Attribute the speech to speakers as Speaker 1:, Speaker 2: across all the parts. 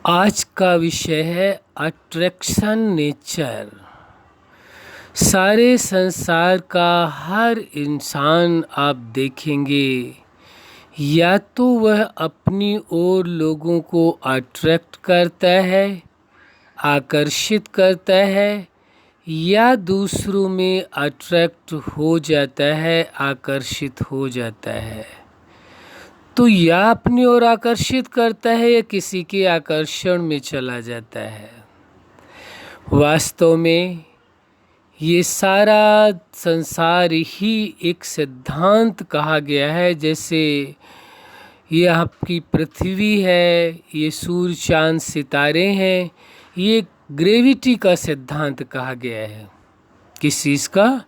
Speaker 1: आज का विषय है अट्रैक्शन नेचर। सारे संसार का हर इंसान आप देखेंगे या तो वह अपनी ओर लोगों को अट्रैक्ट करता है, आकर्षित करता है, या दूसरों में अट्रैक्ट हो जाता है, आकर्षित हो जाता है। तो या अपनी ओर आकर्षित करता है या किसी के आकर्षण में चला जाता है। वास्तव में ये सारा संसार ही एक सिद्धांत कहा गया है। जैसे ये आपकी पृथ्वी है, ये सूर्य चांद सितारे हैं, ये ग्रेविटी का सिद्धांत कहा गया है। किस चीज़ का?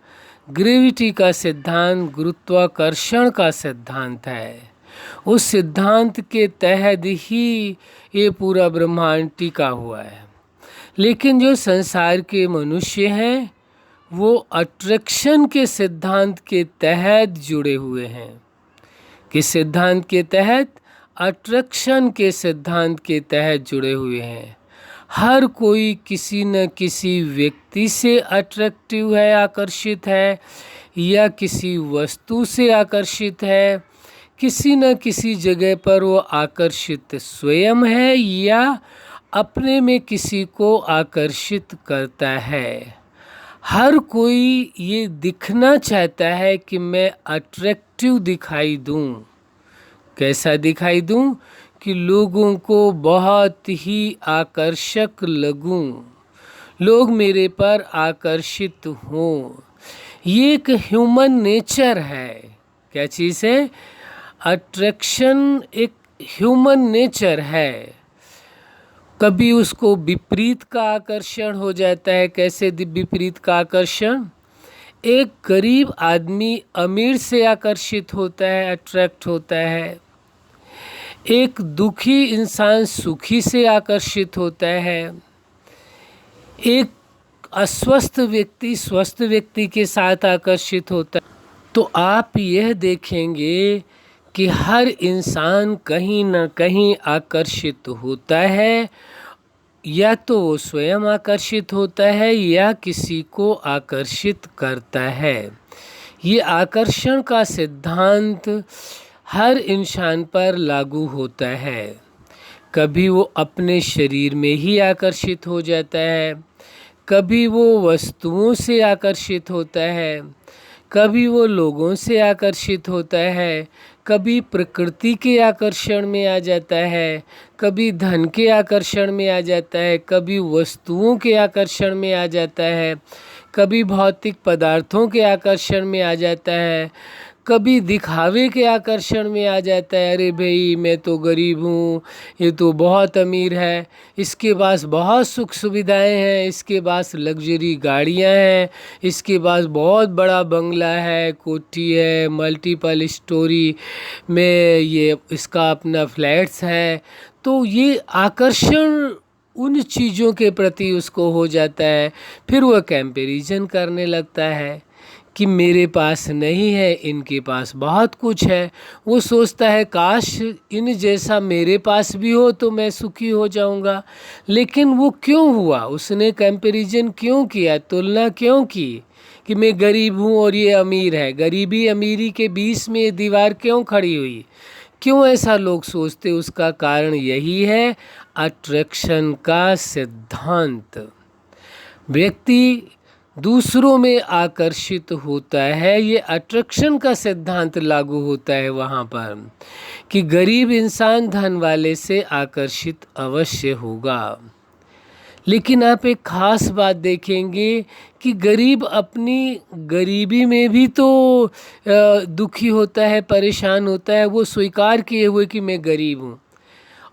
Speaker 1: ग्रेविटी का सिद्धांत, गुरुत्वाकर्षण का सिद्धांत है। उस सिद्धांत के तहत ही ये पूरा ब्रह्मांड टिका हुआ है। लेकिन जो संसार के मनुष्य हैं वो अट्रैक्शन के सिद्धांत के तहत जुड़े हुए हैं। किस सिद्धांत के तहत? अट्रैक्शन के सिद्धांत के तहत जुड़े हुए हैं। हर कोई किसी न किसी व्यक्ति से अट्रैक्टिव है, आकर्षित है, या किसी वस्तु से आकर्षित है। किसी न किसी जगह पर वो आकर्षित स्वयं है या अपने में किसी को आकर्षित करता है। हर कोई ये दिखना चाहता है कि मैं अट्रैक्टिव दिखाई दूं। कैसा दिखाई दूं? कि लोगों को बहुत ही आकर्षक लगूं, लोग मेरे पर आकर्षित हों। ये एक ह्यूमन नेचर है। क्या चीज़ है? अट्रैक्शन एक ह्यूमन नेचर है। कभी उसको विपरीत का आकर्षण हो जाता है। कैसे विपरीत का आकर्षण? एक गरीब आदमी अमीर से आकर्षित होता है, अट्रैक्ट होता है। एक दुखी इंसान सुखी से आकर्षित होता है। एक अस्वस्थ व्यक्ति स्वस्थ व्यक्ति के साथ आकर्षित होता है। तो आप यह देखेंगे कि हर इंसान कहीं न कहीं आकर्षित होता है, या तो वो स्वयं आकर्षित होता है या किसी को आकर्षित करता है। ये आकर्षण का सिद्धांत हर इंसान पर लागू होता है। कभी वो अपने शरीर में ही आकर्षित हो जाता है, कभी वो वस्तुओं से आकर्षित होता है, कभी वो लोगों से आकर्षित होता है, कभी प्रकृति के आकर्षण में आ जाता है, कभी धन के आकर्षण में आ जाता है, कभी वस्तुओं के आकर्षण में आ जाता है, कभी भौतिक पदार्थों के आकर्षण में आ जाता है, कभी दिखावे के आकर्षण में आ जाता है। अरे भाई, मैं तो गरीब हूँ, ये तो बहुत अमीर है, इसके पास बहुत सुख सुविधाएं हैं, इसके पास लग्जरी गाड़ियाँ हैं, इसके पास बहुत बड़ा बंगला है, कोठी है, मल्टीपल स्टोरी में ये इसका अपना फ्लैट्स है। तो ये आकर्षण उन चीज़ों के प्रति उसको हो जाता है। फिर वह कंपैरिजन करने लगता है कि मेरे पास नहीं है, इनके पास बहुत कुछ है। वो सोचता है काश इन जैसा मेरे पास भी हो तो मैं सुखी हो जाऊंगा। लेकिन वो क्यों हुआ? उसने कंपैरिजन क्यों किया, तुलना क्यों की कि मैं गरीब हूँ और ये अमीर है? गरीबी अमीरी के बीच में ये दीवार क्यों खड़ी हुई? क्यों ऐसा लोग सोचते? उसका कारण यही है, अट्रैक्शन का सिद्धांत। व्यक्ति दूसरों में आकर्षित होता है, ये अट्रैक्शन का सिद्धांत लागू होता है वहाँ पर कि गरीब इंसान धन वाले से आकर्षित अवश्य होगा। लेकिन आप एक ख़ास बात देखेंगे कि गरीब अपनी गरीबी में भी तो दुखी होता है, परेशान होता है। वो स्वीकार किए हुए कि मैं गरीब हूँ,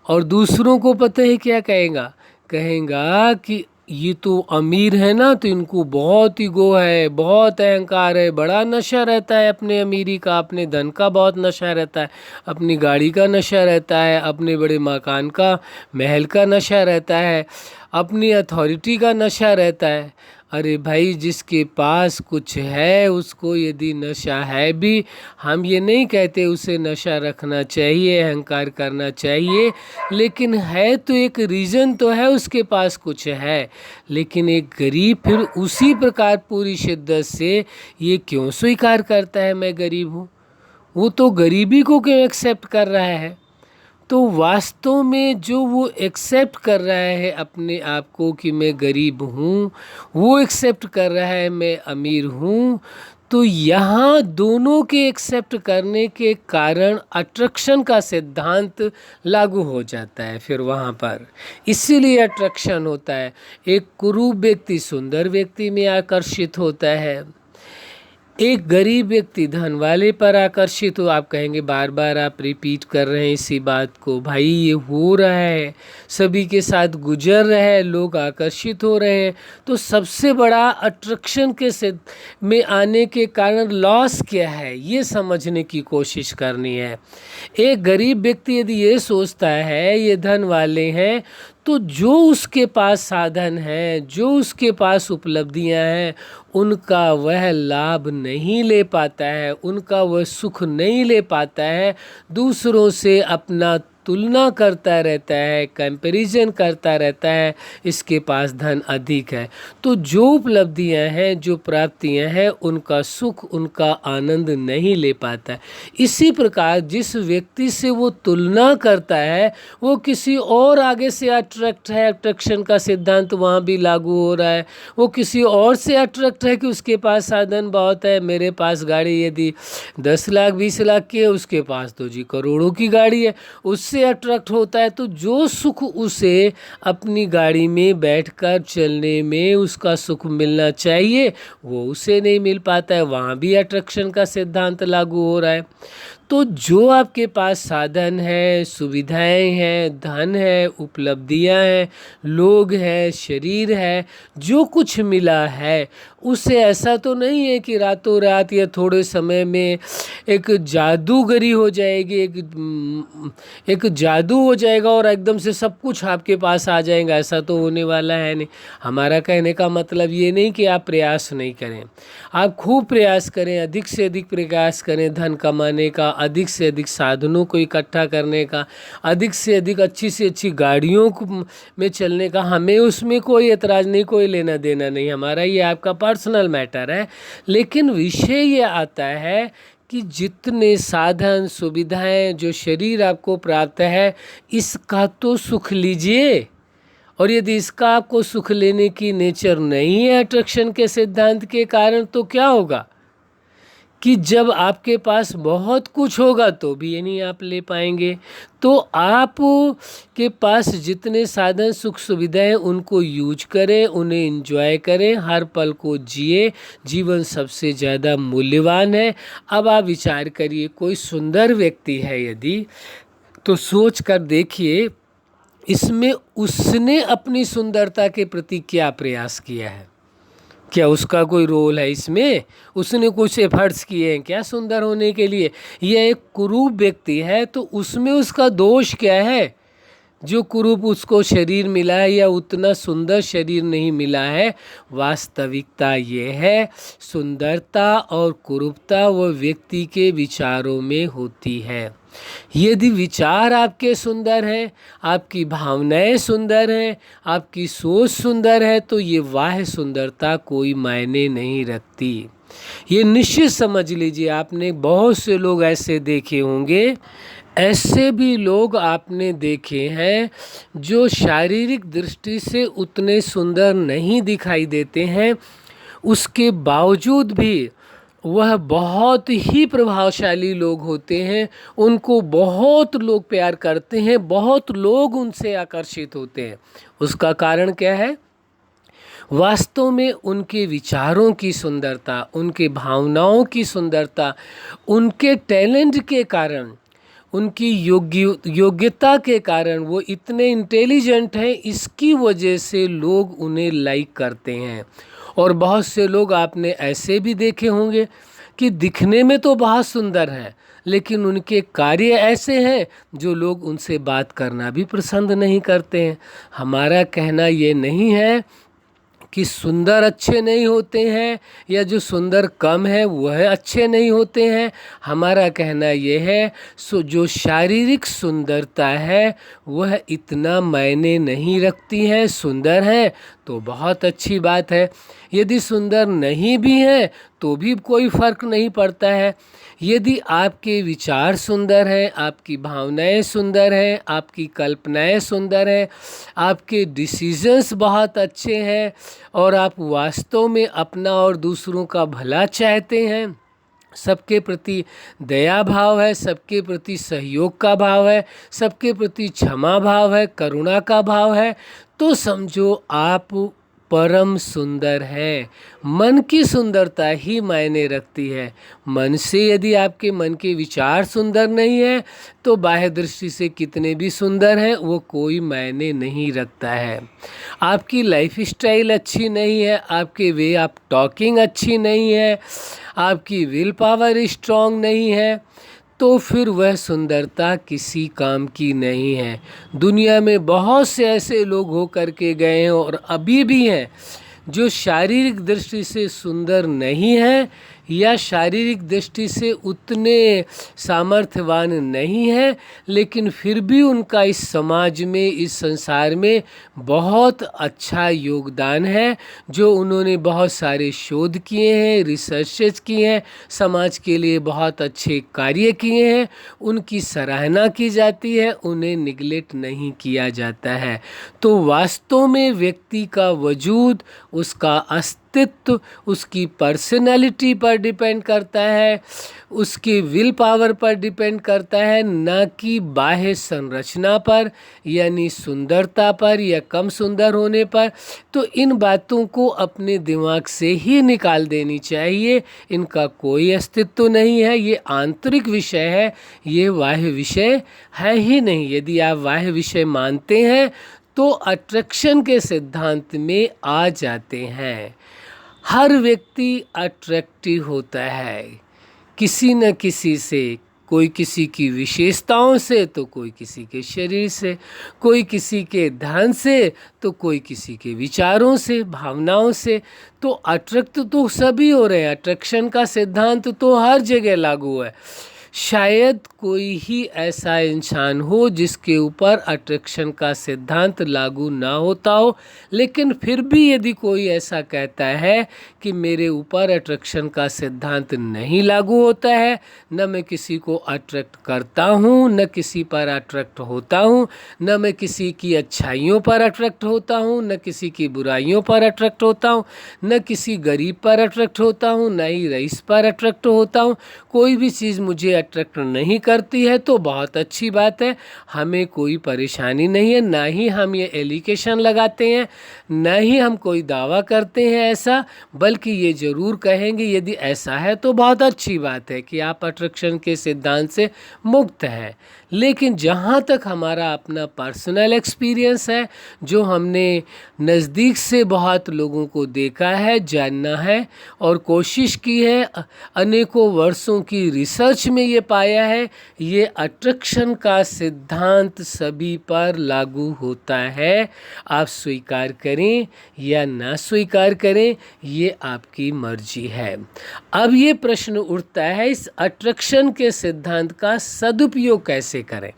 Speaker 1: और दूसरों को पता है क्या कहेगा? कहेगा कि ये तो अमीर है ना, तो इनको बहुत ईगो है, बहुत अहंकार है, बड़ा नशा रहता है अपने अमीरी का, अपने धन का बहुत नशा रहता है, अपनी गाड़ी का नशा रहता है, अपने बड़े मकान का, महल का नशा रहता है, अपनी अथॉरिटी का नशा रहता है। अरे भाई, जिसके पास कुछ है उसको यदि नशा है भी, हम ये नहीं कहते उसे नशा रखना चाहिए, अहंकार करना चाहिए, लेकिन है तो एक रीज़न तो है उसके पास कुछ है। लेकिन एक गरीब फिर उसी प्रकार पूरी शिद्दत से ये क्यों स्वीकार करता है मैं गरीब हूँ? वो तो गरीबी को क्यों एक्सेप्ट कर रहा है? तो वास्तव में जो वो एक्सेप्ट कर रहा है अपने आप को कि मैं गरीब हूँ, वो एक्सेप्ट कर रहा है मैं अमीर हूँ, तो यहाँ दोनों के एक्सेप्ट करने के कारण अट्रैक्शन का सिद्धांत लागू हो जाता है फिर वहाँ पर। इसीलिए अट्रैक्शन होता है। एक कुरूप व्यक्ति सुंदर व्यक्ति में आकर्षित होता है, एक गरीब व्यक्ति धन वाले पर आकर्षित हो। आप कहेंगे बार बार आप रिपीट कर रहे हैं इसी बात को। भाई ये हो रहा है, सभी के साथ गुजर रहा है, लोग आकर्षित हो रहे हैं। तो सबसे बड़ा अट्रैक्शन के में आने के कारण लॉस क्या है ये समझने की कोशिश करनी है। एक गरीब व्यक्ति यदि ये सोचता है ये धन वाले हैं, तो जो उसके पास साधन है, जो उसके पास उपलब्धियां हैं, उनका वह लाभ नहीं ले पाता है, उनका वह सुख नहीं ले पाता है, दूसरों से अपना तुलना करता रहता है, कंपैरिजन करता रहता है, इसके पास धन अधिक है। तो जो उपलब्धियां हैं, जो प्राप्तियां हैं, उनका सुख, उनका आनंद नहीं ले पाता है। इसी प्रकार जिस व्यक्ति से वो तुलना करता है वो किसी और आगे से अट्रैक्ट है, अट्रैक्शन का सिद्धांत वहाँ भी लागू हो रहा है। वो किसी और से अट्रैक्ट है कि उसके पास साधन बहुत है, मेरे पास गाड़ी यदि 10 लाख 20 लाख की है, उसके पास तो जी करोड़ों की गाड़ी है, उससे अट्रैक्ट होता है। तो जो सुख उसे अपनी गाड़ी में बैठकर चलने में उसका सुख मिलना चाहिए वो उसे नहीं मिल पाता है, वहाँ भी अट्रैक्शन का सिद्धांत लागू हो रहा है। तो जो आपके पास साधन है, सुविधाएं हैं, धन है, उपलब्धियां हैं, लोग हैं, शरीर है, जो कुछ मिला है उसे ऐसा तो नहीं है कि रातों रात या थोड़े समय में एक जादूगरी हो जाएगी, एक जादू हो जाएगा और एकदम से सब कुछ आपके पास आ जाएगा, ऐसा तो होने वाला है नहीं। हमारा कहने का मतलब ये नहीं कि आप प्रयास नहीं करें, आप खूब प्रयास करें, अधिक से अधिक प्रयास करें धन कमाने का, अधिक से अधिक साधनों को इकट्ठा करने का, अधिक से अधिक अच्छी से अच्छी गाड़ियों में चलने का। हमें उसमें कोई एतराज़ नहीं, कोई लेना देना नहीं, हमारा ये आपका पर्सनल मैटर है। लेकिन विषय ये आता है कि जितने साधन सुविधाएं जो शरीर आपको प्राप्त है, इसका तो सुख लीजिए। और यदि इसका आपको सुख लेने की नेचर नहीं है अट्रैक्शन के सिद्धांत के कारण, तो क्या होगा कि जब आपके पास बहुत कुछ होगा तो भी ये नहीं आप ले पाएंगे। तो आप के पास जितने साधन सुख सुविधाएं उनको यूज करें, उन्हें एंजॉय करें, हर पल को जिए। जीवन सबसे ज़्यादा मूल्यवान है। अब आप विचार करिए, कोई सुंदर व्यक्ति है यदि, तो सोच कर देखिए इसमें उसने अपनी सुंदरता के प्रति क्या प्रयास किया है, क्या उसका कोई रोल है इसमें, उसने कुछ एफर्ट्स किए हैं क्या सुंदर होने के लिए? यह एक कुरूप व्यक्ति है तो उसमें उसका दोष क्या है? जो कुरूप उसको शरीर मिला है या उतना सुंदर शरीर नहीं मिला है। वास्तविकता ये है, सुंदरता और कुरूपता वह व्यक्ति के विचारों में होती है। यदि विचार आपके सुंदर हैं, आपकी भावनाएं सुंदर हैं, आपकी सोच सुंदर है, तो ये बाह्य सुंदरता कोई मायने नहीं रखती। ये निश्चित समझ लीजिए। आपने बहुत से लोग ऐसे देखे होंगे, ऐसे भी लोग आपने देखे हैं जो शारीरिक दृष्टि से उतने सुंदर नहीं दिखाई देते हैं, उसके बावजूद भी वह बहुत ही प्रभावशाली लोग होते हैं। उनको बहुत लोग प्यार करते हैं, बहुत लोग उनसे आकर्षित होते हैं। उसका कारण क्या है? वास्तव में उनके विचारों की सुंदरता, उनके भावनाओं की सुंदरता, उनके टैलेंट के कारण, उनकी योग्यता के कारण वो इतने इंटेलिजेंट हैं, इसकी वजह से लोग उन्हें लाइक करते हैं। और बहुत से लोग आपने ऐसे भी देखे होंगे कि दिखने में तो बहुत सुंदर हैं, लेकिन उनके कार्य ऐसे हैं जो लोग उनसे बात करना भी पसंद नहीं करते हैं। हमारा कहना ये नहीं है कि सुंदर अच्छे नहीं होते हैं या जो सुंदर कम है वह अच्छे नहीं होते हैं। हमारा कहना यह है जो शारीरिक सुंदरता है वह इतना मायने नहीं रखती है। सुंदर है तो बहुत अच्छी बात है, यदि सुंदर नहीं भी है तो भी कोई फ़र्क नहीं पड़ता है। यदि आपके विचार सुंदर हैं, आपकी भावनाएं सुंदर हैं, आपकी कल्पनाएं सुंदर हैं, आपके डिसीजंस बहुत अच्छे हैं और आप वास्तव में अपना और दूसरों का भला चाहते हैं, सबके प्रति दया भाव है, सबके प्रति सहयोग का भाव है, सबके प्रति क्षमा भाव है, करुणा का भाव है, तो समझो आप परम सुंदर है। मन की सुंदरता ही मायने रखती है। मन से यदि आपके मन के विचार सुंदर नहीं है तो बाह्य दृष्टि से कितने भी सुंदर हैं वो कोई मायने नहीं रखता है। आपकी लाइफ स्टाइल अच्छी नहीं है, आपके वे ऑफ टॉकिंग अच्छी नहीं है, आपकी विल पावर स्ट्रांग नहीं है, तो फिर वह सुंदरता किसी काम की नहीं है। दुनिया में बहुत से ऐसे लोग हो कर के गए हैं और अभी भी हैं जो शारीरिक दृष्टि से सुंदर नहीं है या शारीरिक दृष्टि से उतने सामर्थ्यवान नहीं है, लेकिन फिर भी उनका इस समाज में, इस संसार में बहुत अच्छा योगदान है। जो उन्होंने बहुत सारे शोध किए हैं, रिसर्चेस किए हैं, समाज के लिए बहुत अच्छे कार्य किए हैं, उनकी सराहना की जाती है, उन्हें निगलेक्ट नहीं किया जाता है। तो वास्तव में व्यक्ति का वजूद, उसका अस्तित्व उसकी पर्सनैलिटी पर डिपेंड करता है, उसकी विल पावर पर डिपेंड करता है, न कि बाह्य संरचना पर यानी सुंदरता पर या कम सुंदर होने पर। तो इन बातों को अपने दिमाग से ही निकाल देनी चाहिए। इनका कोई अस्तित्व नहीं है, ये आंतरिक विषय है, ये बाह्य विषय है ही नहीं। यदि आप बाह्य विषय मानते हैं तो अट्रैक्शन के सिद्धांत में आ जाते हैं। हर व्यक्ति अट्रैक्टिव होता है किसी न किसी से, कोई किसी की विशेषताओं से तो कोई किसी के शरीर से, कोई किसी के धन से तो कोई किसी के विचारों से, भावनाओं से। तो अट्रैक्ट तो सभी हो रहे हैं, अट्रैक्शन का सिद्धांत तो हर जगह लागू है। शायद कोई ही ऐसा इंसान हो जिसके ऊपर अट्रैक्शन का सिद्धांत लागू ना होता हो, लेकिन फिर भी यदि कोई ऐसा कहता है कि मेरे ऊपर अट्रैक्शन का सिद्धांत नहीं लागू होता है, न मैं किसी को अट्रैक्ट करता हूँ, न किसी पर अट्रैक्ट होता हूँ, न मैं किसी की अच्छाइयों पर अट्रैक्ट होता हूँ, न किसी की बुराइयों पर अट्रैक्ट होता हूँ, न किसी गरीब पर अट्रैक्ट होता हूँ, न ही रईस पर अट्रैक्ट होता हूँ, कोई भी चीज़ मुझे अट्रैक्ट नहीं करती है तो बहुत अच्छी बात है, हमें कोई परेशानी नहीं है। ना ही हम ये एलिगेशन लगाते हैं, ना ही हम कोई दावा करते हैं ऐसा, बल्कि ये ज़रूर कहेंगे यदि ऐसा है तो बहुत अच्छी बात है कि आप अट्रैक्शन के सिद्धांत से मुक्त हैं। लेकिन जहाँ तक हमारा अपना पर्सनल एक्सपीरियंस है, जो हमने नज़दीक से बहुत लोगों को देखा है, जानना है और कोशिश की है, अनेकों वर्षों की रिसर्च में ये पाया है, ये अट्रैक्शन का सिद्धांत सभी पर लागू होता है। आप स्वीकार करें या ना स्वीकार करें, ये आपकी मर्जी है। अब ये प्रश्न उठता है, इस अट्रैक्शन के सिद्धांत का सदुपयोग कैसे करें।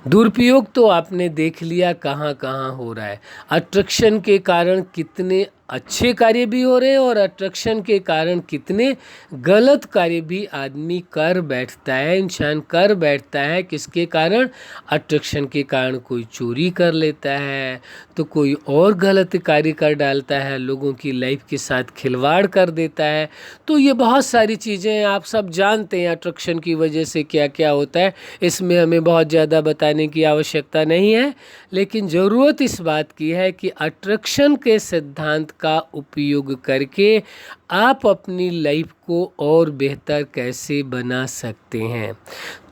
Speaker 1: दुरुपयोग तो आपने देख लिया कहाँ कहाँ हो रहा है। अट्रैक्शन के कारण कितने अच्छे कार्य भी हो रहे हैं और अट्रैक्शन के कारण कितने गलत कार्य भी आदमी कर बैठता है, इंसान कर बैठता है। किसके कारण? अट्रैक्शन के कारण कोई चोरी कर लेता है, तो कोई और गलत कार्य कर डालता है, लोगों की लाइफ के साथ खिलवाड़ कर देता है। तो ये बहुत सारी चीज़ें आप सब जानते हैं अट्रैक्शन की वजह से क्या क्या होता है, इसमें हमें बहुत ज़्यादा बताने की आवश्यकता नहीं है। लेकिन ज़रूरत इस बात की है कि अट्रैक्शन के सिद्धांत का उपयोग करके आप अपनी लाइफ को और बेहतर कैसे बना सकते हैं।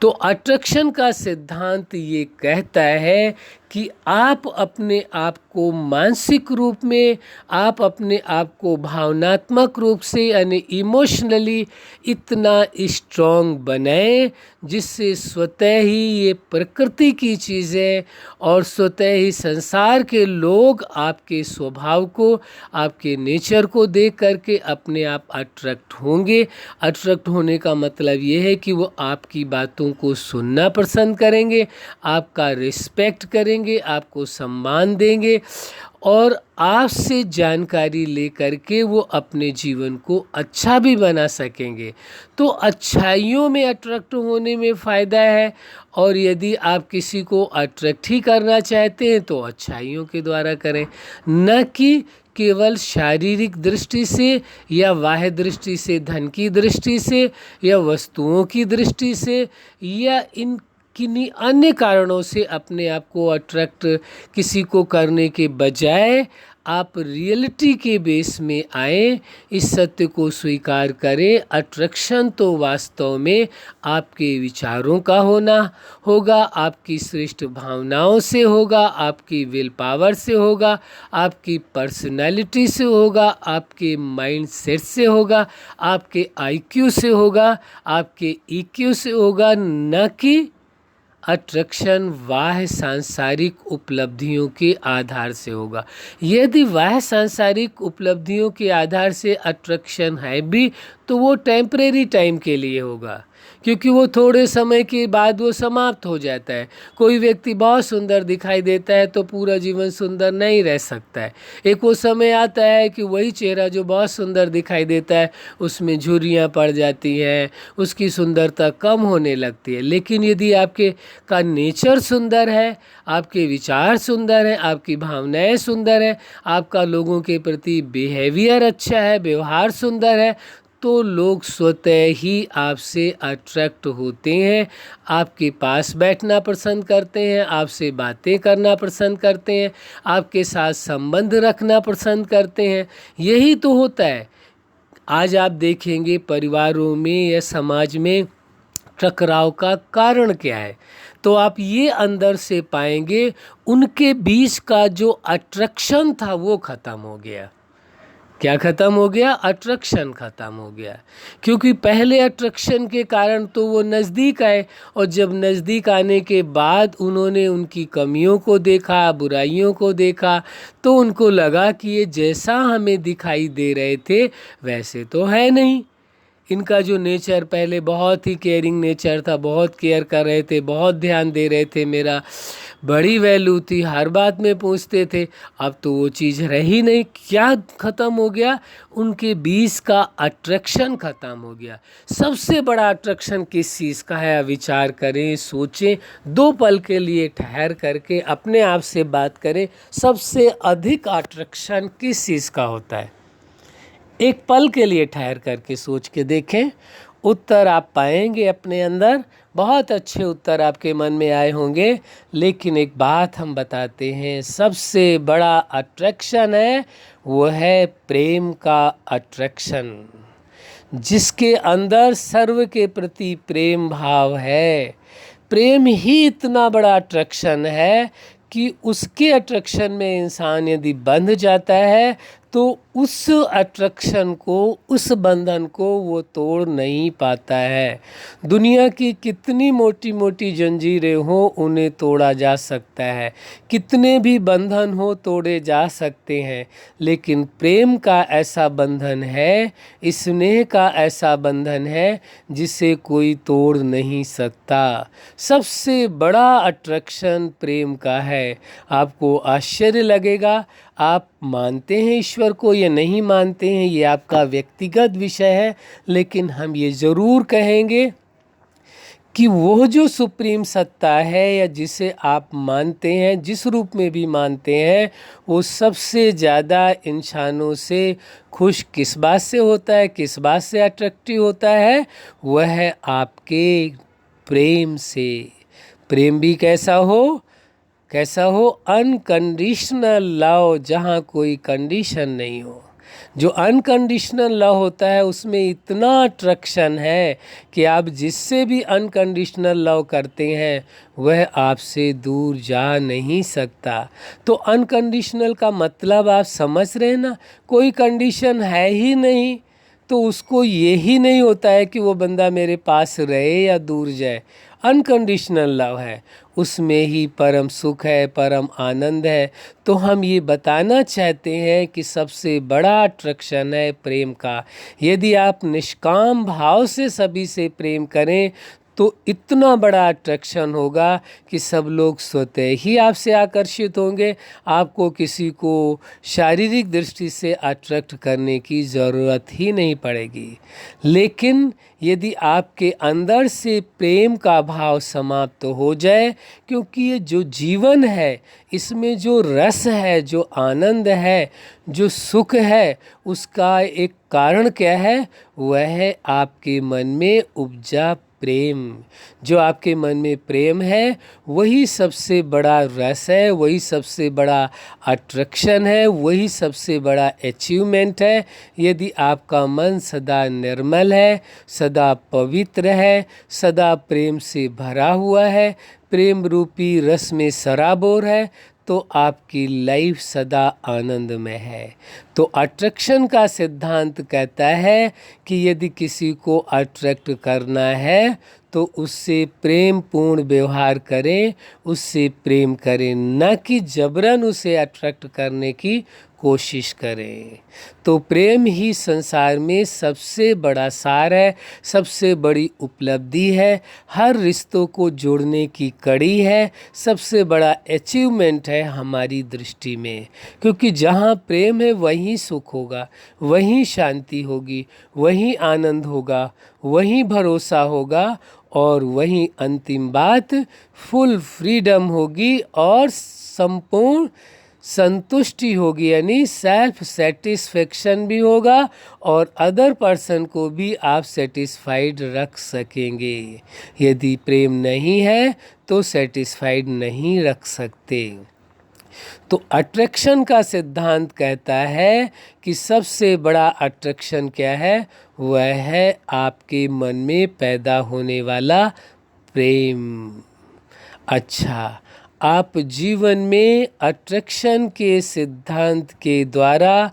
Speaker 1: तो अट्रैक्शन का सिद्धांत ये कहता है कि आप अपने आप को मानसिक रूप में, आप अपने आप को भावनात्मक रूप से यानी इमोशनली इतना स्ट्रॉन्ग बनाएं जिससे स्वतः ही ये प्रकृति की चीज़ें और स्वतः ही संसार के लोग आपके स्वभाव को, आपके नेचर को देख करके अपने आप अट्रैक्ट होंगे। अट्रैक्ट होने का मतलब ये है कि वो आपकी बातों को सुनना पसंद करेंगे, आपका रिस्पेक्ट करेंगे, आपको सम्मान देंगे और आपसे जानकारी लेकर के वो अपने जीवन को अच्छा भी बना सकेंगे। तो अच्छाइयों में अट्रैक्ट होने में फ़ायदा है और यदि आप किसी को अट्रैक्ट ही करना चाहते हैं तो अच्छाइयों के द्वारा करें, न कि केवल शारीरिक दृष्टि से या बाह्य दृष्टि से, धन की दृष्टि से या वस्तुओं की दृष्टि से या इन किन्हीं अन्य कारणों से अपने आप को अट्रैक्ट किसी को करने के बजाय आप रियलिटी के बेस में आए, इस सत्य को स्वीकार करें। अट्रैक्शन तो वास्तव में आपके विचारों का होना होगा, आपकी श्रेष्ठ भावनाओं से होगा, आपकी विल पावर से होगा, आपकी पर्सनैलिटी से होगा, आपके माइंड सेट से होगा, आपके आईक्यू से होगा, आपके ईक्यू से होगा, न कि अट्रैक्शन बाह्य सांसारिक उपलब्धियों के आधार से होगा। यदि बाह्य सांसारिक उपलब्धियों के आधार से अट्रैक्शन है भी तो वो टेम्परेरी टाइम के लिए होगा, क्योंकि वो थोड़े समय के बाद वो समाप्त हो जाता है। कोई व्यक्ति बहुत सुंदर दिखाई देता है तो पूरा जीवन सुंदर नहीं रह सकता है। एक वो समय आता है कि वही चेहरा जो बहुत सुंदर दिखाई देता है उसमें झुर्रियाँ पड़ जाती हैं, उसकी सुंदरता कम होने लगती है। लेकिन यदि आपके का नेचर सुंदर है, आपके विचार सुंदर हैं, आपकी भावनाएं सुंदर हैं, आपका लोगों के प्रति बिहेवियर अच्छा है, व्यवहार सुंदर है, तो लोग स्वतः ही आपसे अट्रैक्ट होते हैं, आपके पास बैठना पसंद करते हैं, आपसे बातें करना पसंद करते हैं, आपके साथ संबंध रखना पसंद करते हैं। यही तो होता है। आज आप देखेंगे परिवारों में या समाज में टकराव का कारण क्या है, तो आप ये अंदर से पाएंगे उनके बीच का जो अट्रैक्शन था वो ख़त्म हो गया। क्या ख़त्म हो गया? अट्रैक्शन ख़त्म हो गया। क्योंकि पहले अट्रैक्शन के कारण तो वो नज़दीक आए और जब नज़दीक आने के बाद उन्होंने उनकी कमियों को देखा, बुराइयों को देखा, तो उनको लगा कि ये जैसा हमें दिखाई दे रहे थे वैसे तो है नहीं। इनका जो नेचर पहले बहुत ही केयरिंग नेचर था, बहुत केयर कर रहे थे, बहुत ध्यान दे रहे थे, मेरा बड़ी वैल्यू थी, हर बात में पूछते थे, अब तो वो चीज़ रही नहीं। क्या ख़त्म हो गया? उनके बीच का अट्रैक्शन ख़त्म हो गया। सबसे बड़ा अट्रैक्शन किस चीज़ का है? विचार करें, सोचें, 2 पल के लिए ठहर करके अपने आप से बात करें, सबसे अधिक अट्रैक्शन किस चीज़ का होता है? एक पल के लिए ठहर करके सोच के देखें, उत्तर आप पाएंगे अपने अंदर। बहुत अच्छे उत्तर आपके मन में आए होंगे। लेकिन एक बात हम बताते हैं, सबसे बड़ा अट्रैक्शन है वो है प्रेम का अट्रैक्शन। जिसके अंदर सर्व के प्रति प्रेम भाव है, प्रेम ही इतना बड़ा अट्रैक्शन है कि उसके अट्रैक्शन में इंसान यदि बंध जाता है तो उस अट्रैक्शन को, उस बंधन को वो तोड़ नहीं पाता है। दुनिया की कितनी मोटी मोटी जंजीरें हो उन्हें तोड़ा जा सकता है, कितने भी बंधन हो तोड़े जा सकते हैं, लेकिन प्रेम का ऐसा बंधन है, स्नेह का ऐसा बंधन है जिसे कोई तोड़ नहीं सकता। सबसे बड़ा अट्रैक्शन प्रेम का है। आपको आश्चर्य लगेगा, आप मानते हैं ईश्वर को या नहीं मानते हैं ये आपका व्यक्तिगत विषय है, लेकिन हम ये ज़रूर कहेंगे कि वो जो सुप्रीम सत्ता है या जिसे आप मानते हैं, जिस रूप में भी मानते हैं, वो सबसे ज़्यादा इंसानों से खुश किस बात से होता है, किस बात से अट्रैक्टिव होता है? वह है आपके प्रेम से। प्रेम भी कैसा हो? कैसा हो? अनकंडीशनल लव, जहाँ कोई कंडीशन नहीं हो। जो अनकंडीशनल लव होता है उसमें इतना अट्रैक्शन है कि आप जिससे भी अनकंडीशनल लव करते हैं वह आपसे दूर जा नहीं सकता। तो अनकंडीशनल का मतलब आप समझ रहे हैं ना, कोई कंडीशन है ही नहीं, तो उसको ये ही नहीं होता है कि वो बंदा मेरे पास रहे या दूर जाए। अनकंडीशनल लव है, उसमें ही परम सुख है, परम आनंद है। तो हम ये बताना चाहते हैं कि सबसे बड़ा अट्रैक्शन है प्रेम का। यदि आप निष्काम भाव से सभी से प्रेम करें तो इतना बड़ा अट्रैक्शन होगा कि सब लोग स्वतः ही आपसे आकर्षित होंगे। आपको किसी को शारीरिक दृष्टि से अट्रैक्ट करने की ज़रूरत ही नहीं पड़ेगी। लेकिन यदि आपके अंदर से प्रेम का भाव समाप्त हो जाए, क्योंकि ये जो जीवन है इसमें जो रस है, जो आनंद है, जो सुख है, उसका एक कारण क्या है? वह है आपके मन में उपजा प्रेम। जो आपके मन में प्रेम है वही सबसे बड़ा रस है, वही सबसे बड़ा अट्रैक्शन है, वही सबसे बड़ा अचीवमेंट है। यदि आपका मन सदा निर्मल है, सदा पवित्र है, सदा प्रेम से भरा हुआ है, प्रेम रूपी रस में सराबोर है, तो आपकी लाइफ सदा आनंदमय है। तो अट्रैक्शन का सिद्धांत कहता है कि यदि किसी को अट्रैक्ट करना है तो उससे प्रेम पूर्ण व्यवहार करें, उससे प्रेम करें, न कि जबरन उसे अट्रैक्ट करने की कोशिश करें। तो प्रेम ही संसार में सबसे बड़ा सार है, सबसे बड़ी उपलब्धि है, हर रिश्तों को जोड़ने की कड़ी है, सबसे बड़ा अचीवमेंट है हमारी दृष्टि में। क्योंकि जहाँ प्रेम है वहीं सुख होगा, वहीं शांति होगी, वहीं आनंद होगा, वहीं भरोसा होगा, और वहीं अंतिम बात फुल फ्रीडम होगी और संपूर्ण संतुष्टि होगी, यानी सेल्फ सेटिस्फेक्शन भी होगा और अदर पर्सन को भी आप सेटिस्फाइड रख सकेंगे। यदि प्रेम नहीं है तो सेटिस्फाइड नहीं रख सकते। तो अट्रैक्शन का सिद्धांत कहता है कि सबसे बड़ा अट्रैक्शन क्या है? वह है आपके मन में पैदा होने वाला प्रेम। अच्छा, आप जीवन में अट्रैक्शन के सिद्धांत के द्वारा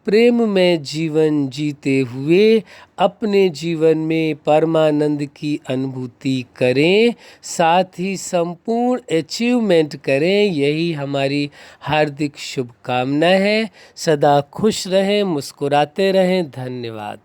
Speaker 1: प्रेम में जीवन जीते हुए अपने जीवन में परमानंद की अनुभूति करें, साथ ही संपूर्ण अचीवमेंट करें। यही हमारी हार्दिक शुभकामना है। सदा खुश रहें, मुस्कुराते रहें। धन्यवाद।